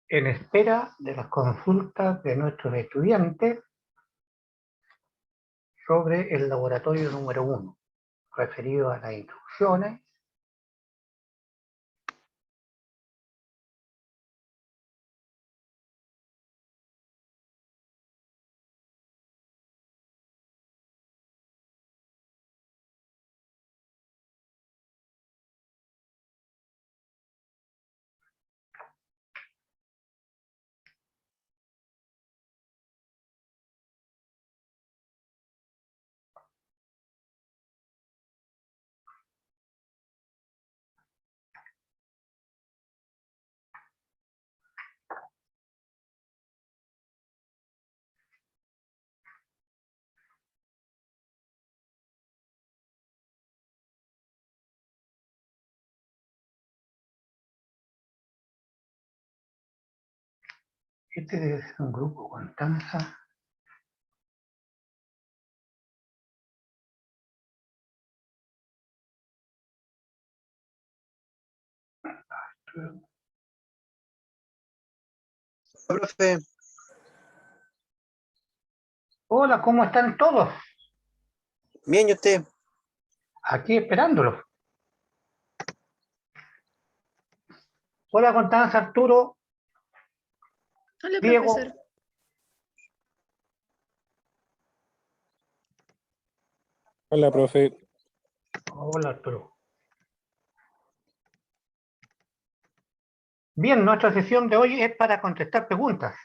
En espera de las consultas de nuestros estudiantes sobre el laboratorio número 1, referido a las instrucciones. Este debe ser un grupo Constanza. Profe, Hola, ¿cómo están todos? bien, ¿y usted? Aquí esperándolos. Hola, Constanza, Arturo, Hola, Diego. profesor. Hola, profe. Hola, Arturo. Bien, nuestra sesión de hoy es para contestar preguntas,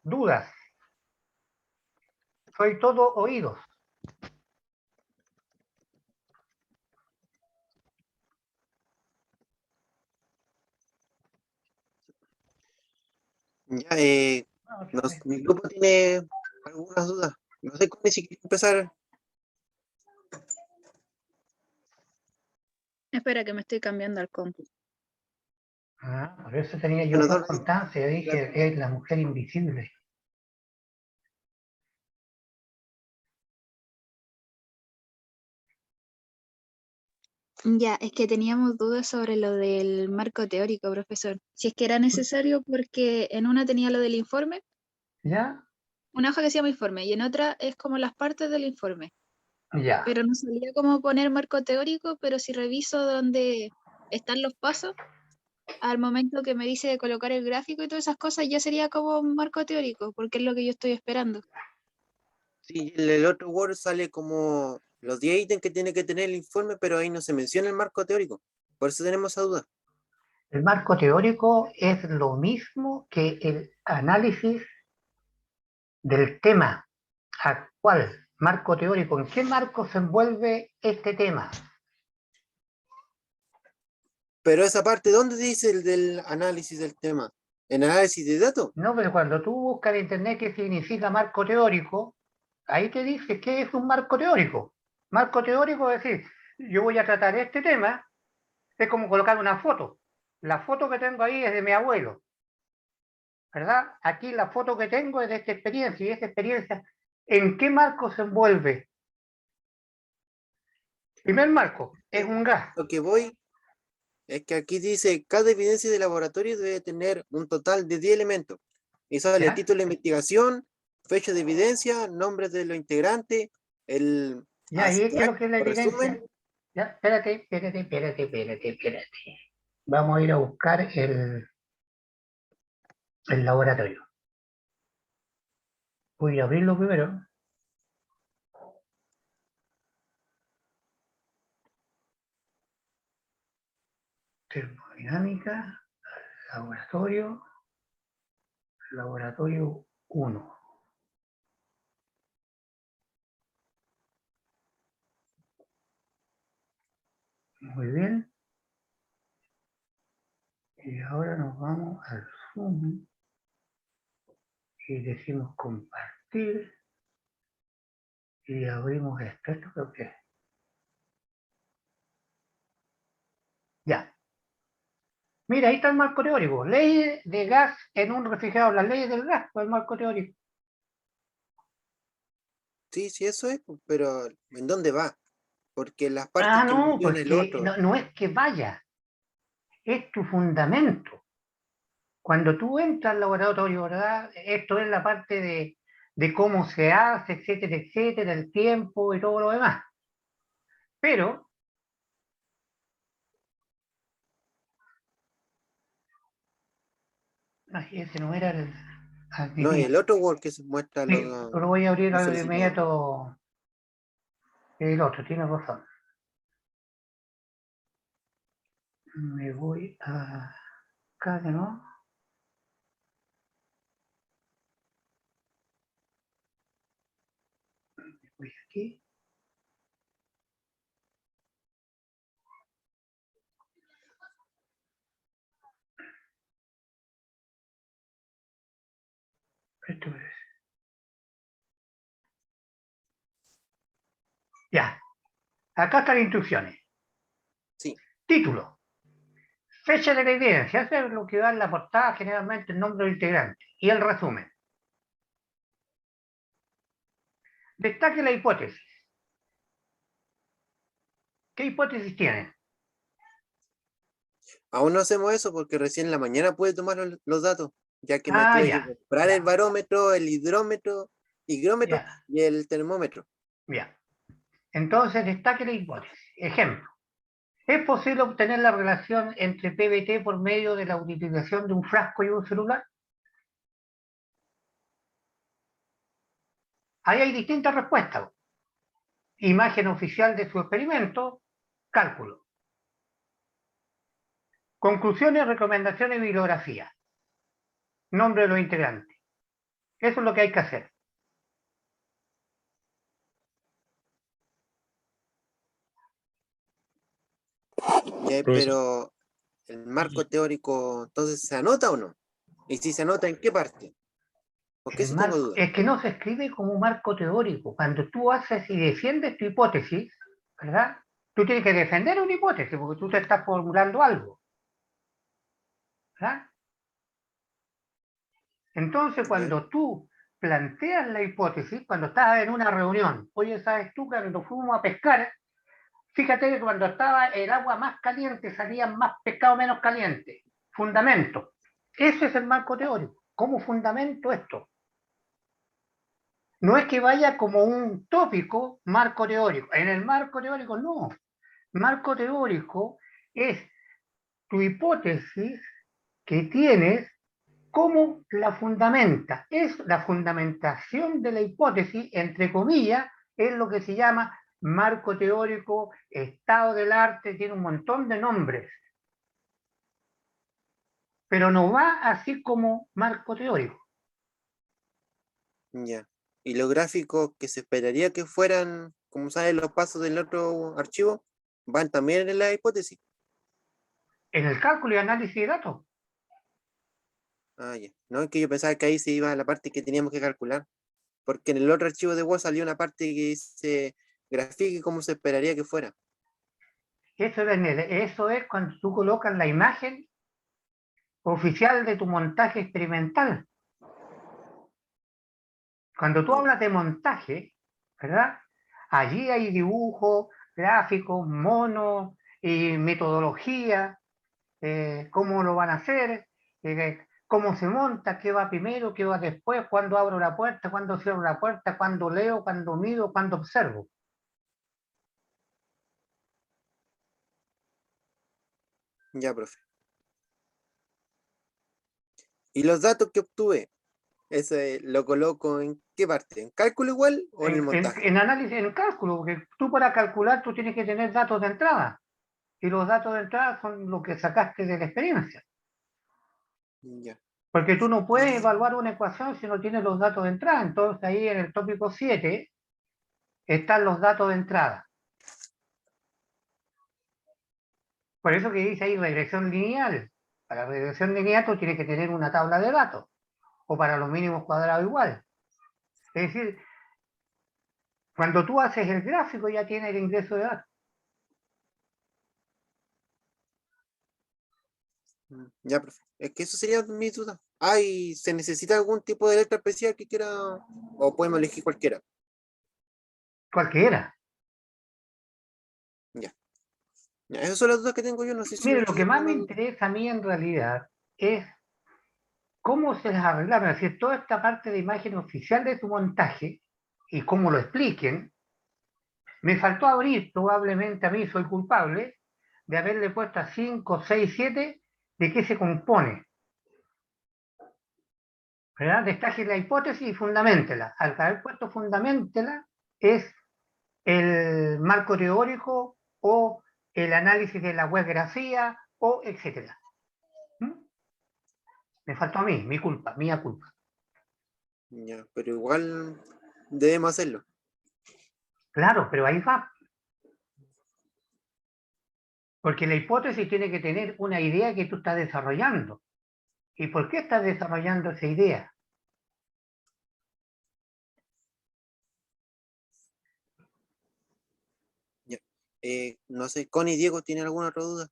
dudas. Soy todo oídos. Ya, mi grupo tiene algunas dudas. No sé cómo si quiere empezar. Espera que me estoy cambiando al compu. Por eso tenía yo Bueno, dos Constancia, dije, es la mujer invisible. Ya, es que teníamos dudas sobre lo del marco teórico, profesor. Si es que era necesario porque en una tenía lo del informe, ¿Ya? una hoja que se llama informe, y en otra es como las partes del informe. Ya. Pero no salía como poner marco teórico, pero si reviso donde están los pasos, al momento que me dice de colocar el gráfico y todas esas cosas, ya sería como un marco teórico, porque es lo que yo estoy esperando. Sí, el otro Word sale como los 10 ítems que tiene que tener el informe, pero ahí no se menciona el marco teórico. Por eso tenemos esa duda. El marco teórico es lo mismo que el análisis del tema actual. Marco teórico, ¿en qué marco se envuelve este tema? Pero esa parte, ¿dónde dice el del análisis del tema? ¿En análisis de datos? No, pero cuando tú buscas en internet qué significa marco teórico, ahí te dice qué es un marco teórico. Marco teórico es decir, yo voy a tratar este tema, es como colocar una foto. La foto que tengo ahí es de mi abuelo, ¿verdad? Aquí la foto que tengo es de esta experiencia, y esta experiencia, ¿en qué marco se envuelve? Primer marco, es un gas. Lo que voy es que aquí dice, cada evidencia de laboratorio debe tener un total de 10 elementos. Y sale el ¿Ya? título de investigación, fecha de evidencia, nombres de los integrantes, el Ya, ¿y qué es lo abstract que es la o evidencia? resumen. Ya, espérate. Vamos a ir a buscar el laboratorio. Voy a abrirlo primero. Termodinámica, laboratorio, laboratorio 1. Muy bien. Y ahora nos vamos al Zoom y decimos compartir y abrimos esto. ¿Esto creo que es? Ya. Mira, ahí está el marco teórico. Ley de gas en un refrigerador. Las leyes del gas, pues el marco teórico. Sí, sí, eso es, pues, pero ¿en dónde va? Porque las partes que No, menciona el porque otro, no es que vaya, es tu fundamento. Cuando tú entras al laboratorio, ¿verdad? Esto es la parte de cómo se hace, etcétera, el tiempo y todo lo demás. Pero, ay, ese no era el No, admitir. el otro Word que se muestra Sí, lo voy a abrir los de solicitados. inmediato. El otro, tienes razón. Me voy a acá, ¿no? Voy aquí. Esto es. Ya. Acá están las instrucciones. Sí, Título. Fecha de la evidencia. Eso es lo que da en la portada, generalmente el nombre del integrante. Y el resumen. Destaque la hipótesis. ¿Qué hipótesis tiene? aún no hacemos eso porque recién en la mañana pude tomar los datos, ya que me Ah, tuve que ya. comprar el Ya. barómetro, el hidrómetro, higrómetro Ya. y el termómetro. Ya. Entonces, destaque la hipótesis. Ejemplo. ¿Es posible obtener la relación entre PBT por medio de la utilización de un frasco y un celular? Ahí hay distintas respuestas. Imagen oficial de su experimento, cálculo. Conclusiones, recomendaciones y bibliografía. Nombre de los integrantes. Eso es lo que hay que hacer. Profesor, Pero el marco teórico, entonces, ¿se anota o no? Y si se anota, ¿en qué parte? Porque eso tengo duda. Es que no se escribe como marco teórico. Cuando tú haces y defiendes tu hipótesis, ¿verdad? Tú tienes que defender una hipótesis porque tú te estás formulando algo, ¿verdad? Entonces, ¿Ya? cuando tú planteas la hipótesis, cuando estás en una reunión, oye, ¿sabes tú? Cuando fuimos a pescar, fíjate que cuando estaba el agua más caliente salían más pescado menos caliente. Fundamento. Ese es el marco teórico. ¿Cómo fundamento esto? No es que vaya como un tópico marco teórico. En el marco teórico no. Marco teórico es tu hipótesis que tienes, cómo la fundamenta. Es la fundamentación de la hipótesis, entre comillas, es lo que se llama marco teórico, estado del arte, tiene un montón de nombres. Pero no va así como marco teórico. Ya. Y los gráficos que se esperaría que fueran, como saben, los pasos del otro archivo, van también en la hipótesis. En el cálculo y análisis de datos, Ah, ya. No, es que yo pensaba que ahí se iba a la parte que teníamos que calcular. Porque en el otro archivo de Word salió una parte que dice grafique como se esperaría que fuera. eso es cuando tú colocas la imagen oficial de tu montaje experimental. Cuando tú Ya. hablas de montaje, ¿verdad? Allí hay dibujos, gráficos, monos, y metodología, cómo lo van a hacer, cómo se monta, qué va primero, qué va después, cuándo abro la puerta, cuándo cierro la puerta, cuándo leo, cuándo mido, cuándo observo. Ya, profe. ¿Y los datos que obtuve? ¿Ese lo coloco en qué parte? ¿En cálculo igual o en el montaje? En análisis, en cálculo, porque tú para calcular tú tienes que tener datos de entrada, y los datos de entrada son lo que sacaste de la experiencia. Ya. Porque tú no puedes evaluar una ecuación si no tienes los datos de entrada. Entonces ahí en el tópico 7 están los datos de entrada. Por eso que dice ahí regresión lineal. Para regresión lineal tú tienes que tener una tabla de datos. O para los mínimos cuadrados igual. Es decir, cuando tú haces el gráfico ya tienes el ingreso de datos. Ya, profe. Es que eso sería mi duda. Ah, ¿y se necesita algún tipo de letra especial que quiera? ¿O podemos elegir cualquiera? Cualquiera. Ya. Ya, esas son las dudas que tengo yo. No sé si Mire, lo usted que tiene más me alguna duda. interesa a mí en realidad es cómo se las arreglaron, es decir, toda esta parte de imagen oficial de tu montaje y cómo lo expliquen. Me faltó abrir, probablemente a mí soy culpable, de haberle puesto a 5, 6, 7 de qué se compone. ¿Verdad? Destaque la hipótesis y fundamentela. Al haber puesto fundamentela es el marco teórico o el análisis de la webgrafía o etcétera. ¿Mm? Me faltó a mí, mi culpa, mía culpa. Ya, pero igual debemos hacerlo. Claro, pero ahí va. Porque la hipótesis tiene que tener una idea que tú estás desarrollando. ¿Y por qué estás desarrollando esa idea? Ya. No sé, Connie y Diego, ¿tienen alguna otra duda?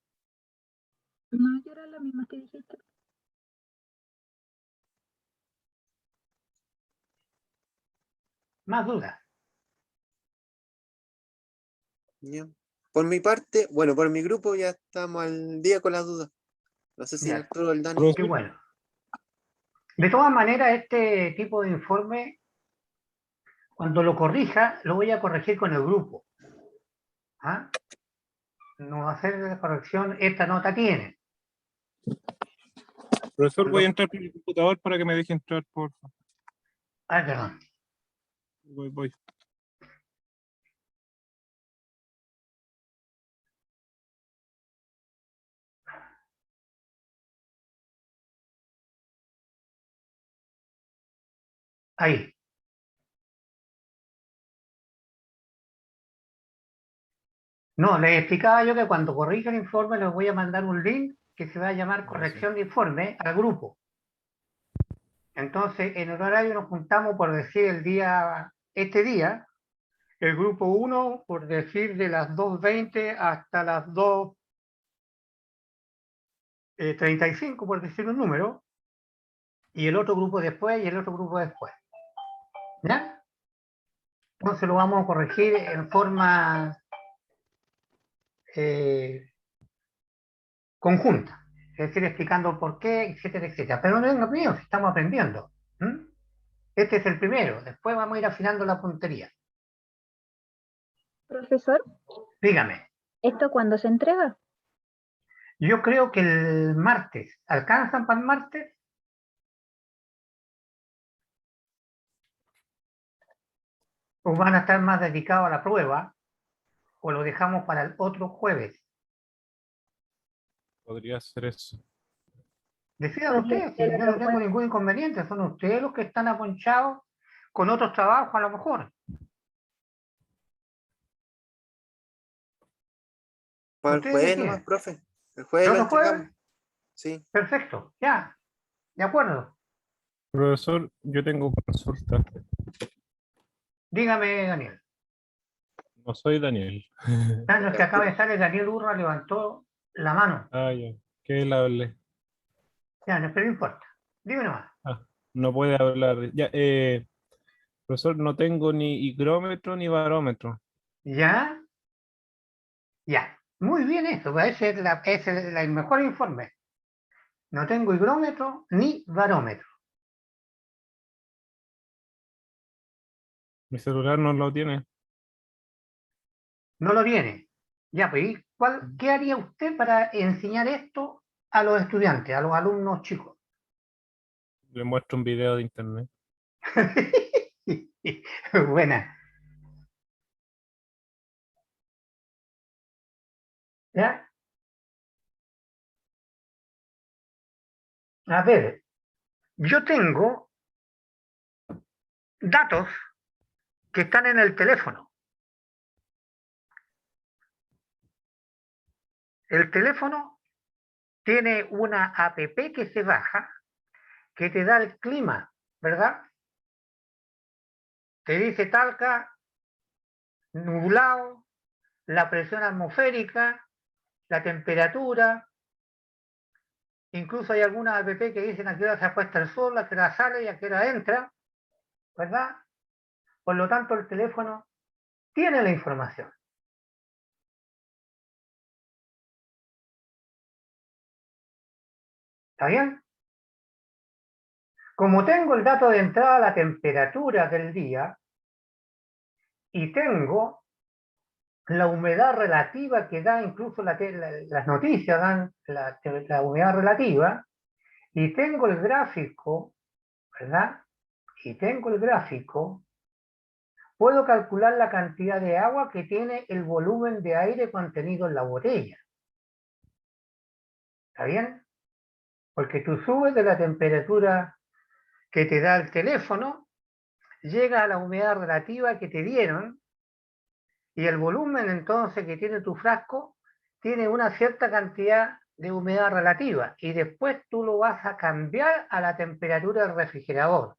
No, yo era la misma que dijiste. Más dudas. Ya. Por mi parte, bueno, por mi grupo ya estamos al día con las dudas. No sé si el Ya, Arturo o el Dani. qué Profesor, bueno. De todas maneras, este tipo de informe, cuando lo corrija, lo voy a corregir con el grupo. ¿Ah? No va a hacer la corrección, esta nota tiene. profesor, voy a Cuando... entrar por el computador para que me deje entrar, por favor. Ah, perdón. Voy. Ahí. No, les explicaba yo que cuando corrija el informe les voy a mandar un link que se va a llamar corrección de informe al grupo. Entonces, en el horario nos juntamos por decir este día, el grupo 1, por decir de las 2:20 hasta las 2:35, por decir un número, y el otro grupo después y el otro grupo después. ¿Ya? Entonces lo vamos a corregir en forma conjunta, es decir, explicando por qué, etcétera, etcétera. Pero no tenga miedo, si estamos aprendiendo. ¿Mm? Este es el primero, después vamos a ir afinando la puntería. Profesor, Dígame, ¿esto cuándo se entrega? yo creo que el martes, ¿alcanzan para el martes? ¿O van a estar más dedicados a la prueba? ¿O lo dejamos para el otro jueves? Podría ser eso. Decidan Podría ustedes, ser si el yo no otro tengo jueves. ningún inconveniente, son ustedes los que están aponchados con otros trabajos a lo mejor. Para el ¿Ustedes jueves nomás, deciden? profe. El jueves ¿El lo otro entregamos. jueves? Sí. Perfecto, ya, de acuerdo. Profesor, yo tengo consulta. Dígame, Daniel. No soy Daniel. Ah, no, es que acaba de salir Daniel Urra, levantó la mano. Ah, ya. ¿Qué le hablé? Ya, no, pero no importa. Dime nomás. Ah, no puede hablar. Ya, profesor, no tengo ni higrómetro ni barómetro. ¿Ya? Ya. Muy bien eso, pues ese es el mejor informe. No tengo higrómetro ni barómetro. Mi celular no lo tiene. No lo tiene. Ya, pues, ¿y qué haría usted para enseñar esto a los estudiantes, a los alumnos chicos? Le muestro un video de internet. Buena. ¿Ya? A ver, yo tengo datos que están en el teléfono. El teléfono tiene una app que se baja que te da el clima, ¿verdad? Te dice Talca, nublado, la presión atmosférica, la temperatura, incluso hay algunas app que dicen a qué hora se apuesta el sol, a qué hora sale y a qué hora entra, ¿verdad? Por lo tanto, el teléfono tiene la información. ¿Está bien? Como tengo el dato de entrada a la temperatura del día y tengo la humedad relativa que da incluso las noticias, dan la humedad relativa, y tengo el gráfico, ¿verdad? Y tengo el gráfico, puedo calcular la cantidad de agua que tiene el volumen de aire contenido en la botella. ¿Está bien? Porque tú subes de la temperatura que te da el teléfono, llegas a la humedad relativa que te dieron, y el volumen entonces que tiene tu frasco tiene una cierta cantidad de humedad relativa, y después tú lo vas a cambiar a la temperatura del refrigerador.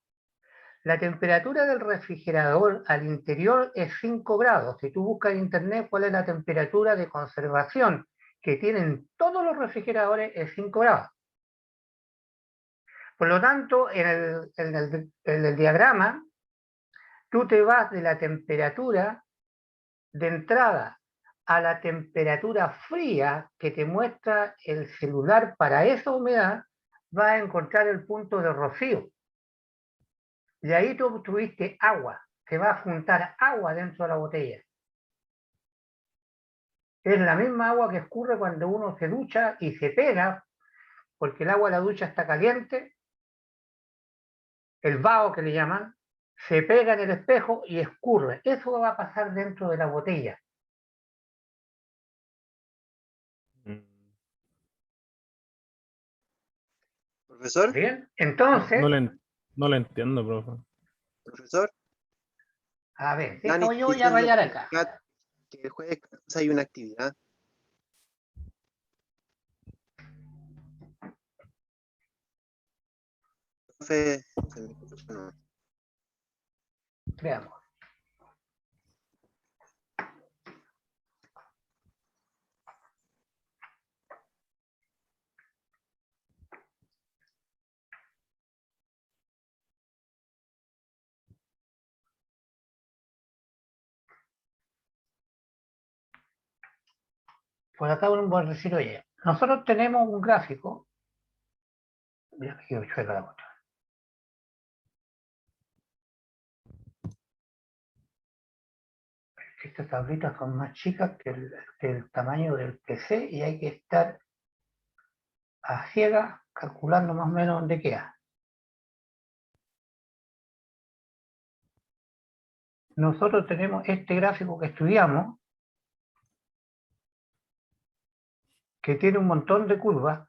La temperatura del refrigerador al interior es 5 grados. Si tú buscas en internet cuál es la temperatura de conservación que tienen todos los refrigeradores, es 5 grados. Por lo tanto, en el diagrama, tú te vas de la temperatura de entrada a la temperatura fría que te muestra el celular para esa humedad, vas a encontrar el punto de rocío. Y ahí tú obtuviste agua, que va a juntar agua dentro de la botella. Es la misma agua que escurre cuando uno se ducha y se pega, porque el agua de la ducha está caliente, el vaho que le llaman, se pega en el espejo y escurre. Eso va a pasar dentro de la botella. Profesor, ¿Bien? Entonces, No le entiendo, profe. profesor, a ver, Dani dejo yo está voy a diciendo rayar que el acá. chat, que el jueves hay una actividad. Profe, no. Veamos. Por acá uno puede decir, oye, nosotros tenemos un gráfico. Mira, aquí yo chueca la otra. Estas tablitas son más chicas que el tamaño del PC y hay que estar a ciegas calculando más o menos dónde queda. Nosotros tenemos este gráfico que estudiamos, que tiene un montón de curvas.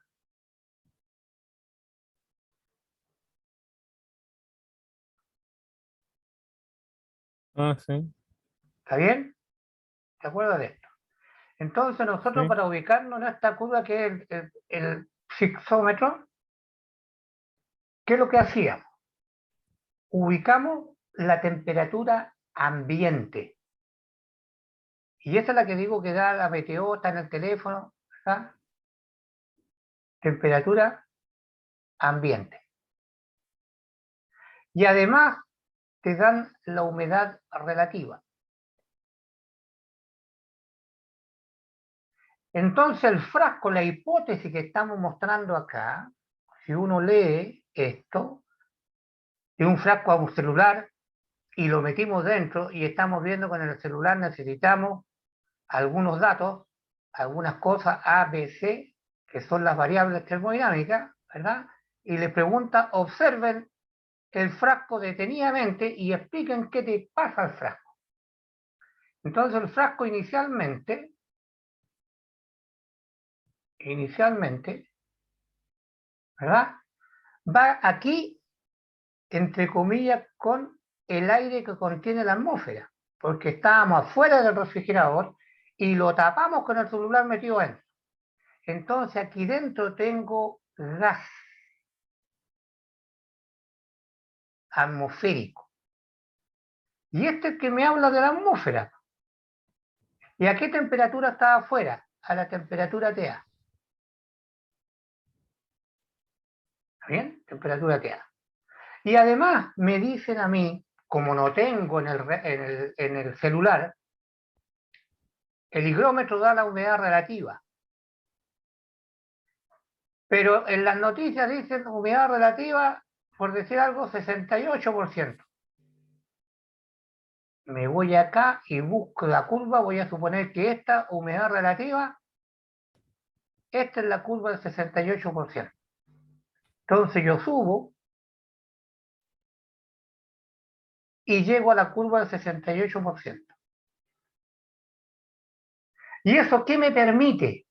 Ah, sí. ¿Está bien? ¿Te acuerdas de esto? Entonces nosotros Sí. para ubicarnos en esta curva que es el sisómetro, ¿qué es lo que hacíamos? Ubicamos la temperatura ambiente. Y esta es la que digo que da la BTO, está en el teléfono, ¿verdad? Temperatura ambiente. Y además te dan la humedad relativa. Entonces el frasco, la hipótesis que estamos mostrando acá, si uno lee esto, de un frasco a un celular y lo metimos dentro y estamos viendo que en el celular necesitamos algunos datos, algunas cosas A, B, C, que son las variables termodinámicas, ¿verdad? Y le pregunta, observen el frasco detenidamente y expliquen qué te pasa al frasco. Entonces el frasco inicialmente, ¿verdad? Va aquí, entre comillas, con el aire que contiene la atmósfera, porque estábamos afuera del refrigerador y lo tapamos con el celular metido dentro. Entonces aquí dentro tengo gas atmosférico. Y este es el que me habla de la atmósfera. ¿Y a qué temperatura está afuera? A la temperatura TA. ¿Está bien? Temperatura TA. Y además me dicen a mí, como no tengo en el celular, el higrómetro da la humedad relativa. Pero en las noticias dicen humedad relativa por decir algo, 68%. Me voy acá y busco la curva, voy a suponer que esta humedad relativa, esta es la curva del 68%. Entonces yo subo y llego a la curva del 68%. ¿Y eso qué me permite?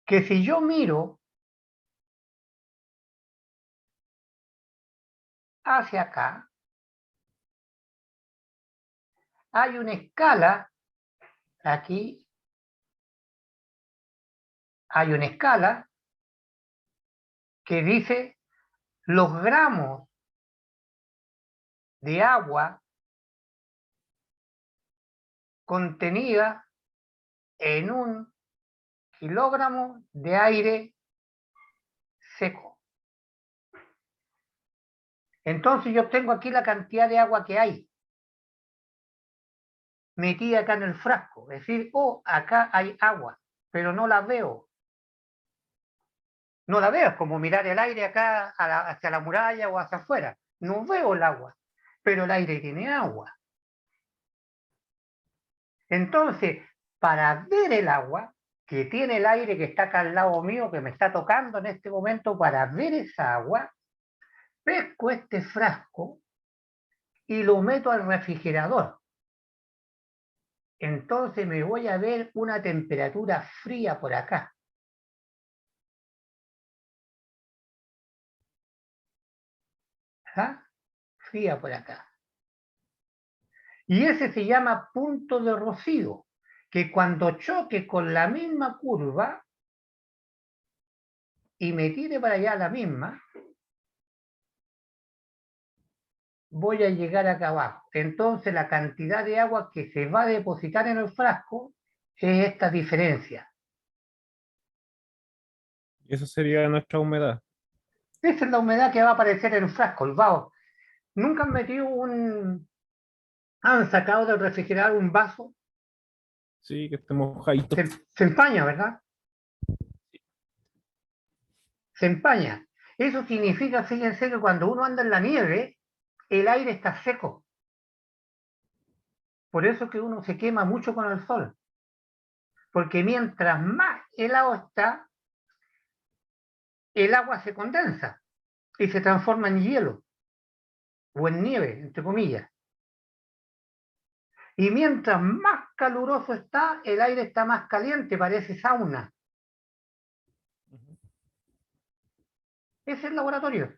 Que si yo miro hacia acá, hay una escala, aquí hay una escala que dice los gramos de agua contenida en un kilogramo de aire seco. Entonces yo tengo aquí la cantidad de agua que hay metida acá en el frasco. Es decir, oh, acá hay agua, pero no la veo. No la veo, es como mirar el aire acá hacia la muralla o hacia afuera. No veo el agua, pero el aire tiene agua. Entonces, para ver el agua que tiene el aire que está acá al lado mío, que me está tocando en este momento, para ver esa agua, pesco este frasco y lo meto al refrigerador. Entonces me voy a ver una temperatura fría por acá. ¿Ah? Fría por acá. Y ese se llama punto de rocío, que cuando choque con la misma curva y me tire para allá la misma, voy a llegar acá abajo. Entonces la cantidad de agua que se va a depositar en el frasco es esta diferencia. Y eso sería nuestra humedad. Esa es la humedad que va a aparecer en el frasco, el vaho. ¿Nunca han metido han sacado del refrigerador un vaso? Sí, que estemos mojaditos. Se empaña, ¿verdad? Se empaña. Eso significa, fíjense, que cuando uno anda en la nieve, el aire está seco. Por eso que uno se quema mucho con el sol. Porque mientras más helado está, el agua se condensa y se transforma en hielo o en nieve, entre comillas. Y mientras más caluroso está, el aire está más caliente, parece sauna. Ese es el laboratorio.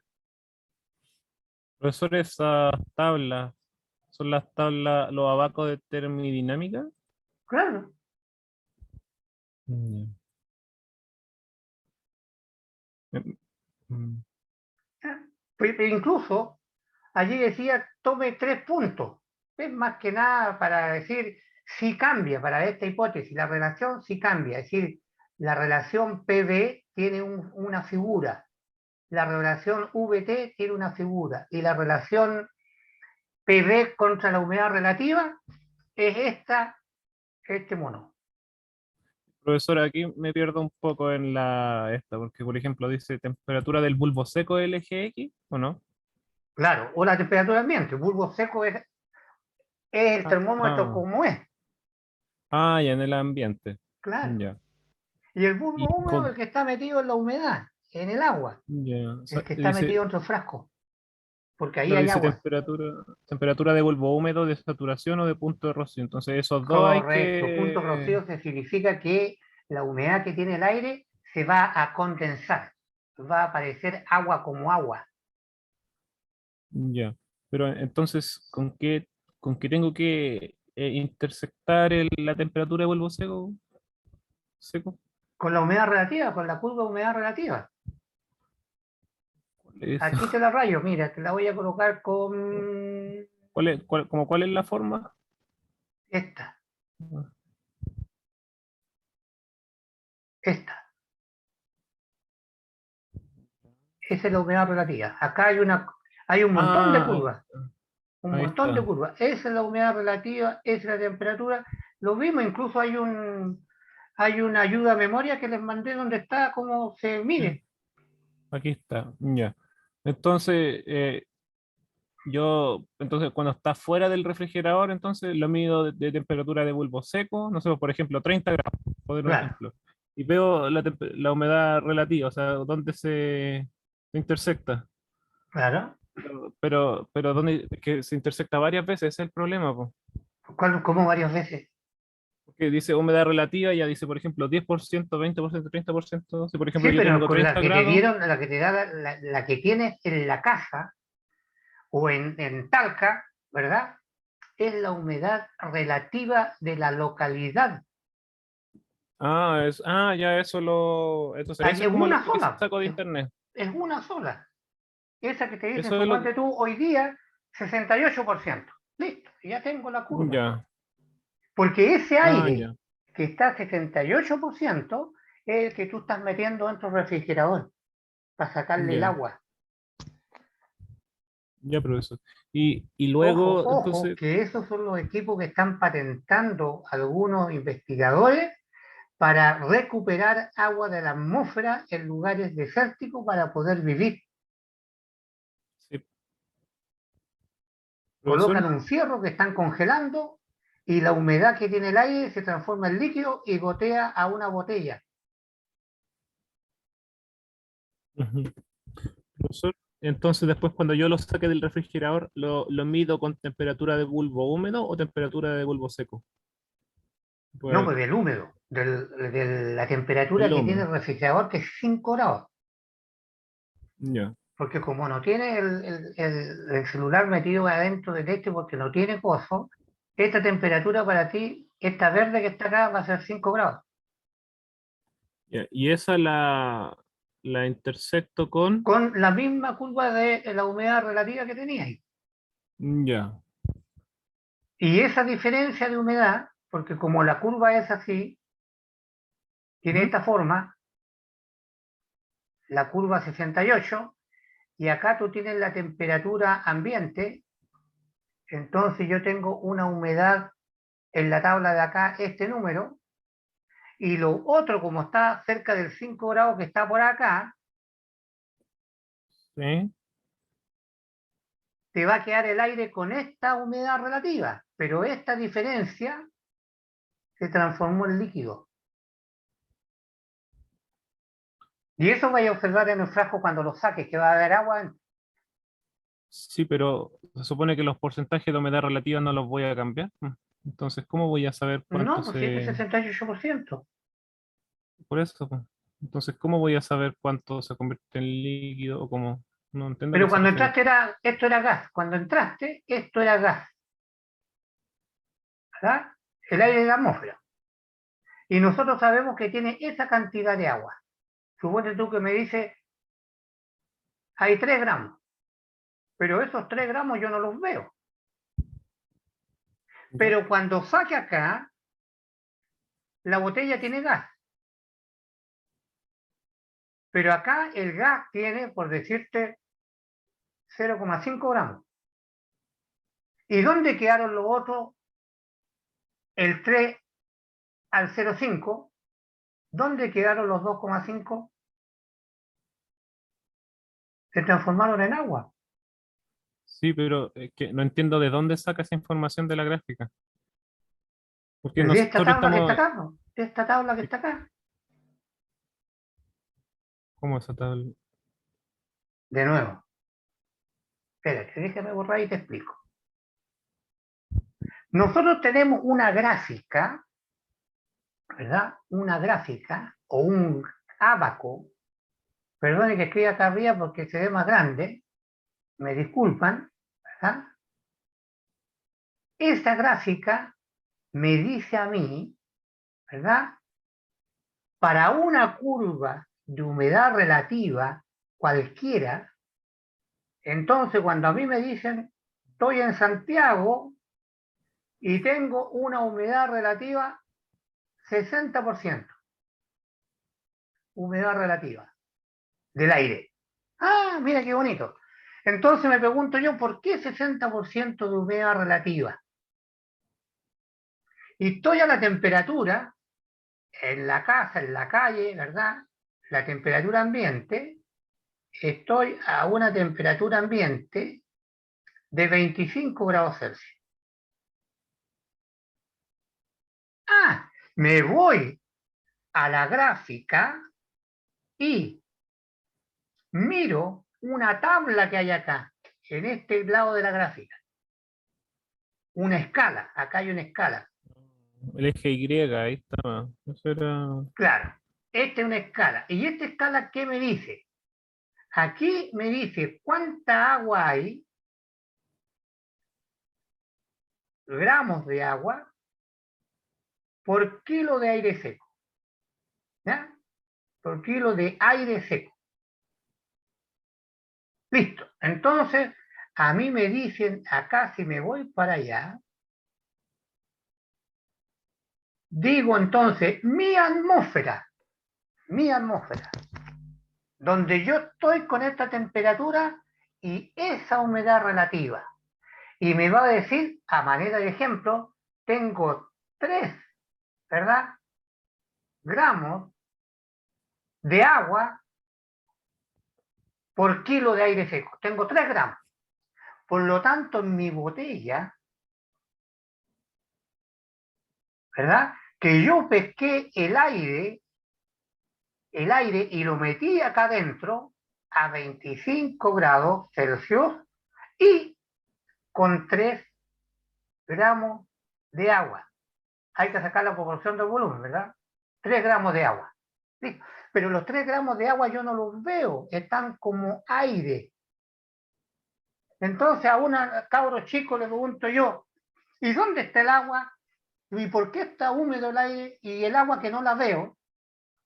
Profesor, esas tablas, ¿son las tablas, los abacos de termodinámica? Claro. Mm. Mm. Incluso allí decía, tome 3 puntos. Es más que nada para decir si cambia, para esta hipótesis, la relación sí cambia. Es decir, la relación PV tiene una figura, la relación VT tiene una figura, y la relación PV contra la humedad relativa es este mono. Profesor, aquí me pierdo un poco en esta, porque por ejemplo dice temperatura del bulbo seco LGX, ¿o no? Claro, o la temperatura ambiente, el bulbo seco es el termómetro como es. Ya en el ambiente. Claro. Ya. Y el bulbo Y húmedo es el que está metido en la humedad, en el agua, ya, o sea, el que está dice, metido en otro frasco, porque ahí claro, hay dice agua. temperatura de bulbo húmedo, de saturación o de punto de rocío. Entonces esos dos hay Correcto, punto que... rocío significa que la humedad que tiene el aire se va a condensar, va a aparecer agua como agua. Ya. Pero entonces, ¿con qué tengo que intersectar la temperatura de bulbo seco? Con la humedad relativa, con la curva de humedad relativa. ¿Cuál es, Aquí te la rayo, mira, te la voy a colocar con cuál es la forma? esta. Esa es la humedad relativa. Acá hay un montón de Ah, curvas, un ahí montón de está. curvas. Esa es la humedad relativa, esa es la temperatura. Lo mismo, incluso hay una ayuda a memoria que les mandé donde está cómo se Sí. mide. Aquí está, ya. Entonces, entonces cuando está fuera del refrigerador, entonces lo mido de temperatura de bulbo seco, no sé, por ejemplo, 30 grados, por dar un Claro, ejemplo. Y veo la humedad relativa, o sea, dónde se intersecta. claro. Pero dónde, que se intersecta varias veces, ese es el problema, po. ¿Cómo varias veces? Porque dice humedad relativa, ya dice, por ejemplo, 10%, 20%, 30%. Si por ejemplo Sí, yo pero tengo con la 30 que te grados, dieron, la que te da, la que tienes en la casa o en Talca, ¿verdad? Es la humedad relativa de la localidad. ya entonces Ahí eso es es como lo una que sola, saco de internet. es una sola. Esa que te dicen, Eso es lo suponte tú, hoy día, 68%. Listo, ya tengo la curva. ya, Porque ese aire ya, que está a 68% es el que tú estás metiendo dentro del refrigerador para sacarle el ya, agua. ya, profesor. Y Ojo, luego, ojo, entonces, que esos son los equipos que están patentando algunos investigadores para recuperar agua de la atmósfera en lugares desérticos para poder vivir. sí, Colocan profesor, un fierro que están congelando y la humedad que tiene el aire se transforma en líquido y gotea a una botella. ujú, profesor, entonces después cuando yo lo saque del refrigerador, lo mido con temperatura de bulbo húmedo o temperatura de bulbo seco. No, Pues pues del húmedo, de la temperatura del que tiene húmedo, el refrigerador, que es 5 grados. ya, Porque como no tiene el celular metido adentro del este porque no tiene coso, esta temperatura para ti, esta verde que está acá, va a ser 5 grados. ya. Y esa la intersecto con, Con la misma curva de la humedad relativa que teníais. ya, Y esa diferencia de humedad, porque como la curva es así, tiene ujú, esta forma, la curva 68, y acá tú tienes la temperatura ambiente, entonces yo tengo una humedad en la tabla de acá, este número, y lo otro, como está cerca del 5 grados que está por acá, sí. te va a quedar el aire con esta humedad relativa, pero esta diferencia se transformó en líquido. Y eso vais a observar en el frasco cuando lo saques, que va a haber agua dentro. Sí, pero se supone que los porcentajes de humedad relativa no los voy a cambiar. Entonces, ¿cómo voy a saber cuánto No, pues si este se... 68%. Por eso, pues. Entonces, ¿cómo voy a saber cuánto se convierte en líquido o cómo? No entiendo a Pero qué se cuando refiere. entraste esto era gas. Cuando entraste, esto era gas, ¿verdad? El aire de la atmósfera. Y nosotros sabemos que tiene esa cantidad de agua. Suponte tú que me dices, hay 3 gramos, pero esos 3 gramos yo no los veo. ¿Ya? Pero cuando saque acá, la botella tiene gas. Pero acá el gas tiene, por decirte, 0,5 gramos. ¿Y dónde quedaron los otros? El 3 al 0,5. ¿Dónde quedaron los 2,5? Se transformaron en agua. Sí, pero es que no entiendo de dónde saca esa información de la gráfica. Porque De esta nosotros tabla que está estamos... acá, ¿no? De esta tabla que está acá. ¿Cómo esa tabla? De nuevo, espérate, déjame borrar y te explico. Nosotros tenemos una gráfica, ¿verdad? Una gráfica o un ábaco, perdone que escriba acá arriba porque se ve más grande, me disculpan, ¿verdad? Esta gráfica me dice a mí, ¿verdad? Para una curva de humedad relativa cualquiera, entonces cuando a mí me dicen, estoy en Santiago y tengo una humedad relativa 60%, humedad relativa del aire. Ah, mira qué bonito. Entonces me pregunto yo, ¿por qué 60% de humedad relativa? Y estoy a la temperatura, en la casa, en la calle, ¿verdad? La temperatura ambiente, estoy a una temperatura ambiente de 25 grados Celsius. Ah, me voy a la gráfica y miro una tabla que hay acá, en este lado de la gráfica. Una escala, acá hay una escala. El eje Y, ahí estaba. Eso era. Claro, esta es una escala. ¿Y esta escala qué me dice? Aquí me dice cuánta agua hay, gramos de agua, por kilo de aire seco. ¿Ya? Por kilo de aire seco. Listo. Entonces, a mí me dicen acá, si me voy para allá, digo entonces, mi atmósfera, donde yo estoy con esta temperatura y esa humedad relativa. Y me va a decir, a manera de ejemplo, tengo 3, ¿verdad? Gramos de agua por kilo de aire seco. Tengo 3 gramos. Por lo tanto, en mi botella, ¿verdad? Que yo pesqué el aire y lo metí acá adentro a 25 grados Celsius y con 3 gramos de agua. Hay que sacar la proporción del volumen, ¿verdad? 3 gramos de agua. ¿Sí? Pero los 3 gramos de agua yo no los veo, están como aire. Entonces a un cabro chico le pregunto yo, ¿y dónde está el agua? ¿Y por qué está húmedo el aire y el agua que no la veo?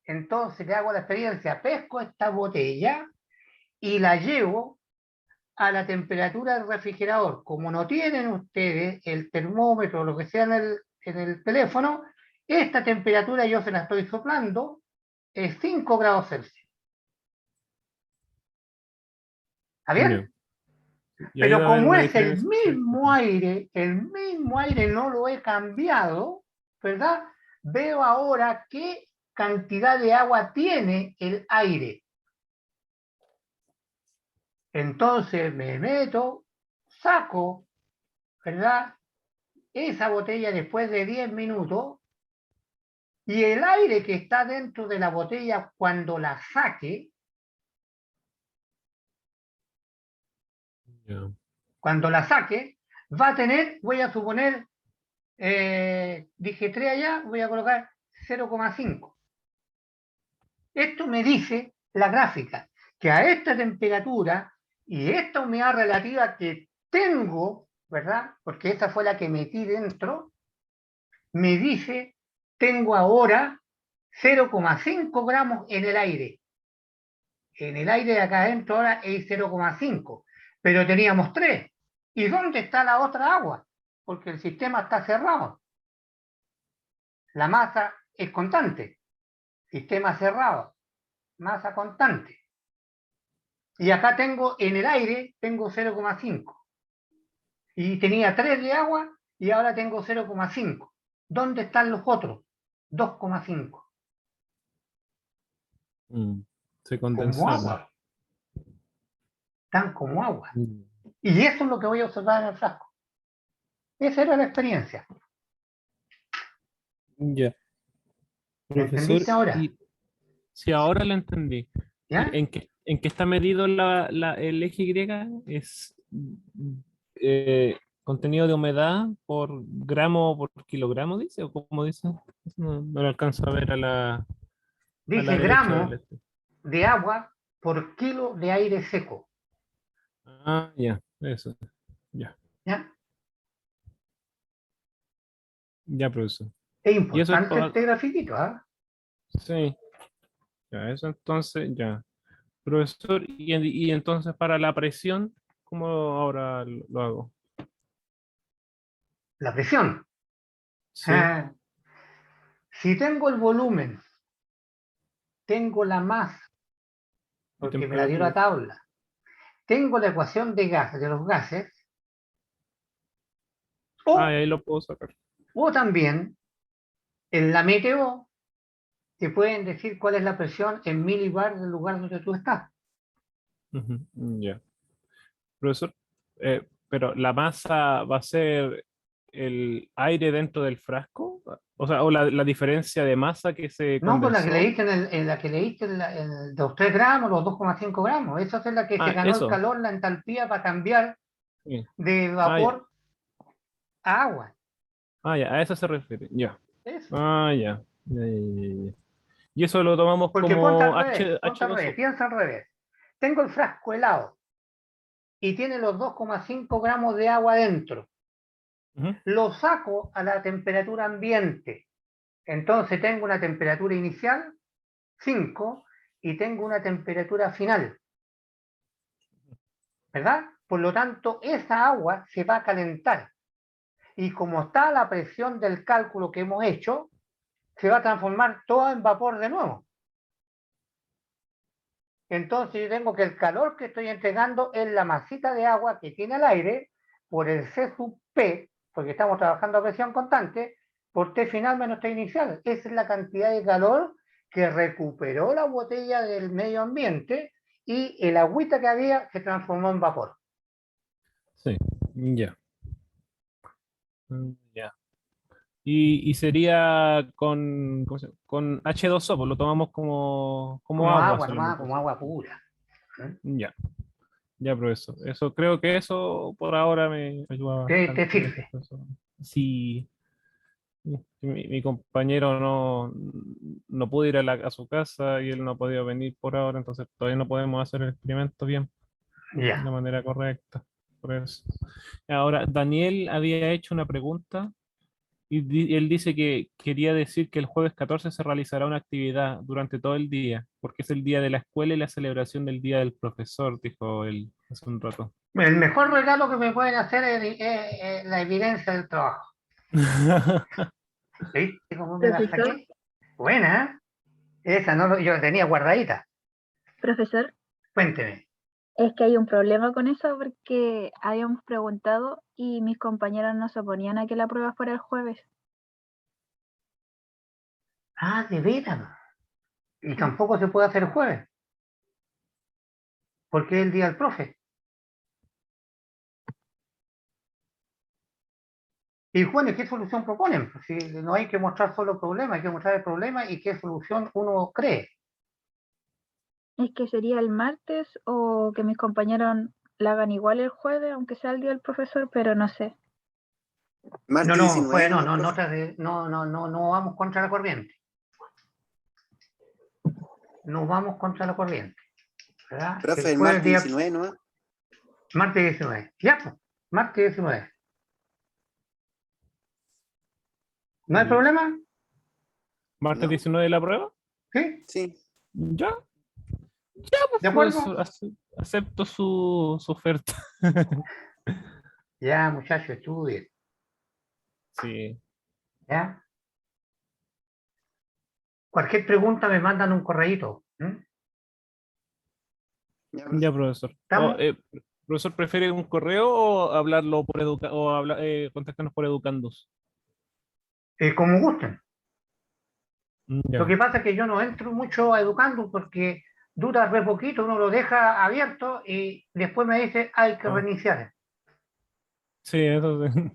Entonces le hago la experiencia, pesco esta botella y la llevo a la temperatura del refrigerador. Como no tienen ustedes el termómetro o lo que sea en el teléfono, esta temperatura yo se la estoy soplando, es 5 grados Celsius. ¿Está bien? Y ahí Pero va a haber como una es el diferencia. mismo aire no lo he cambiado, ¿verdad? Veo ahora qué cantidad de agua tiene el aire. Entonces me meto, saco, ¿verdad? Esa botella después de 10 minutos y el aire que está dentro de la botella cuando la saque, Ya. va a tener, voy a suponer, dije 3 allá, voy a colocar 0,5. Esto me dice la gráfica, que a esta temperatura y esta humedad relativa que tengo, ¿verdad? Porque esa fue la que metí dentro, me dice, tengo ahora 0,5 gramos en el aire. En el aire de acá adentro ahora hay 0,5, pero teníamos 3. ¿Y dónde está la otra agua? Porque el sistema está cerrado. La masa es constante. Sistema cerrado. Masa constante. Y acá tengo, en el aire, tengo 0,5. Y tenía 3 de agua y ahora tengo 0,5. ¿Dónde están los otros? 2,5. Se Como condensaron. agua. Están como agua. Mm. Y eso es lo que voy a observar en el frasco. Esa era la experiencia. Ya. ¿Me Profesor, entendiste ahora? si ahora lo entendí. ¿Ya? ¿En qué está medido el eje Y? Es contenido de humedad por gramo o por kilogramo, dice, o cómo dice. No lo alcanzo a ver a la Dice derecha del gramos de agua por kilo de aire seco. Ah, ya, eso. Ya, ¿Ya? ya, profesor. Es Y eso es importante para. este grafiquito, ¿ah? Sí, ya, eso entonces, ya. Profesor, y entonces para la presión, ¿cómo ahora lo hago? La presión. Sí, Ah, si tengo el volumen, tengo la masa, y porque me la dio la temperatura. tabla, tengo la ecuación de gases, de los gases, Ah, y o, ahí lo puedo sacar. o también en la meteo te pueden decir cuál es la presión en milibar del lugar donde tú estás. Ujú, ya. Profesor, pero la masa va a ser el aire dentro del frasco, o sea, o la diferencia de masa que se No, pues la que condensó. leíste en la que leíste en los 3 gramos, los 2,5 gramos. Esa es la que se Ah, ganó el eso. calor, la entalpía para cambiar Sí. de Ah, ya. vapor a agua. Ah, ya, a eso se refiere. Ya. Eso. Ah, ya. Ya, ya, ya, ya. Y eso lo tomamos Porque como H, ponte al revés, H2O. piensa al revés. Tengo el frasco helado y tiene los 2,5 gramos de agua dentro. Ujú. Lo saco a la temperatura ambiente. Entonces tengo una temperatura inicial, 5, y tengo una temperatura final, ¿verdad? Por lo tanto, esa agua se va a calentar. Y como está la presión del cálculo que hemos hecho, se va a transformar todo en vapor de nuevo. Entonces yo tengo que el calor que estoy entregando es la masita de agua que tiene el aire por el C sub P, porque estamos trabajando a presión constante, por T final menos T inicial. Esa es la cantidad de calor que recuperó la botella del medio ambiente y el agüita que había se transformó en vapor. Sí, ya. Ya. Y sería con, ¿cómo se llama? Con H2O, pues lo tomamos como Como agua agua nomás, solamente. como agua pura. Ya, ya, profesor. Eso, creo que eso por ahora me ayuda Te bastante. sirve. Profesor. Sí, mi compañero no pudo ir a su casa y él no ha podido venir por ahora, entonces todavía no podemos hacer el experimento bien, de Ya. manera correcta. Por eso. Ahora, Daniel había hecho una pregunta. Y él dice que quería decir que el jueves 14 se realizará una actividad durante todo el día, porque es el día de la escuela y la celebración del día del profesor, dijo él hace un rato. El mejor regalo que me pueden hacer es la evidencia del trabajo. ¿Viste cómo me la Profesor, saqué? Buena, ¿eh? Esa no yo la tenía guardadita. profesor, Cuénteme. es que hay un problema con eso porque habíamos preguntado y mis compañeros no se oponían a que la prueba fuera el jueves. Ah, de veras. Y Sí. tampoco se puede hacer el jueves, porque es el día del profe. Y bueno, ¿qué solución proponen? Pues si no hay que mostrar solo problemas, hay que mostrar el problema y qué solución uno cree. Es que sería el martes o que mis compañeros la hagan igual el jueves, aunque sea el día del profesor, pero no sé. No, Martes no, 19 jueves no, nomás, no, profe. no vamos contra la corriente. No vamos contra la corriente, ¿verdad? El Profe, el jueves martes día, 19 nomás. martes 19. Ya, pues, martes 19. ¿No hay Mm. problema? ¿Martes ¿No? 19 de la prueba? ¿Sí? Sí. Ya, ya, pues, ¿De acuerdo? profesor, acepto su oferta. Ya, muchachos, estudien. Sí, ¿Ya? Cualquier pregunta me mandan un correíto. Ya, ya, profe. profesor. ¿Estamos? ¿Profesor prefiere un correo o hablarlo por contactarnos por Educandus? Como gusten. Lo Ya, que pasa es que yo no entro mucho a educando porque dura re poquito, uno lo deja abierto y después me dice hay que ah, reiniciar, sí, eso sí.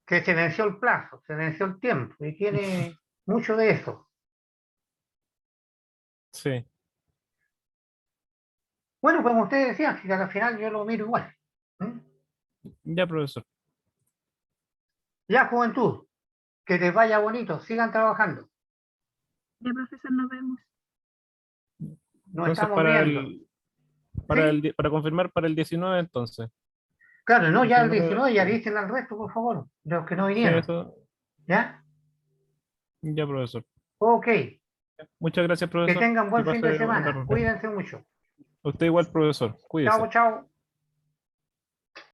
que se venció el plazo, se venció el tiempo y tiene mucho de eso. Sí, Bueno, como ustedes decían, si al final yo lo miro igual. ¿Mm? ya, profesor. Ya, juventud, que les vaya bonito, sigan trabajando. Ya, profesor, nos vemos. Nos Entonces, estamos viendo. ¿Sí? para confirmar para el 19 entonces. Claro, no, ya el 19 de 19 ya octubre. dicen al resto, por favor, de los que no Sí, vinieron. eso, ¿Ya? ya, profesor. Ok, Muchas gracias, que profesor. tengan Que buen fin de pase buena semana. tarde. Cuídense mucho. Usted igual, profesor. Chao, Cuídese. chao.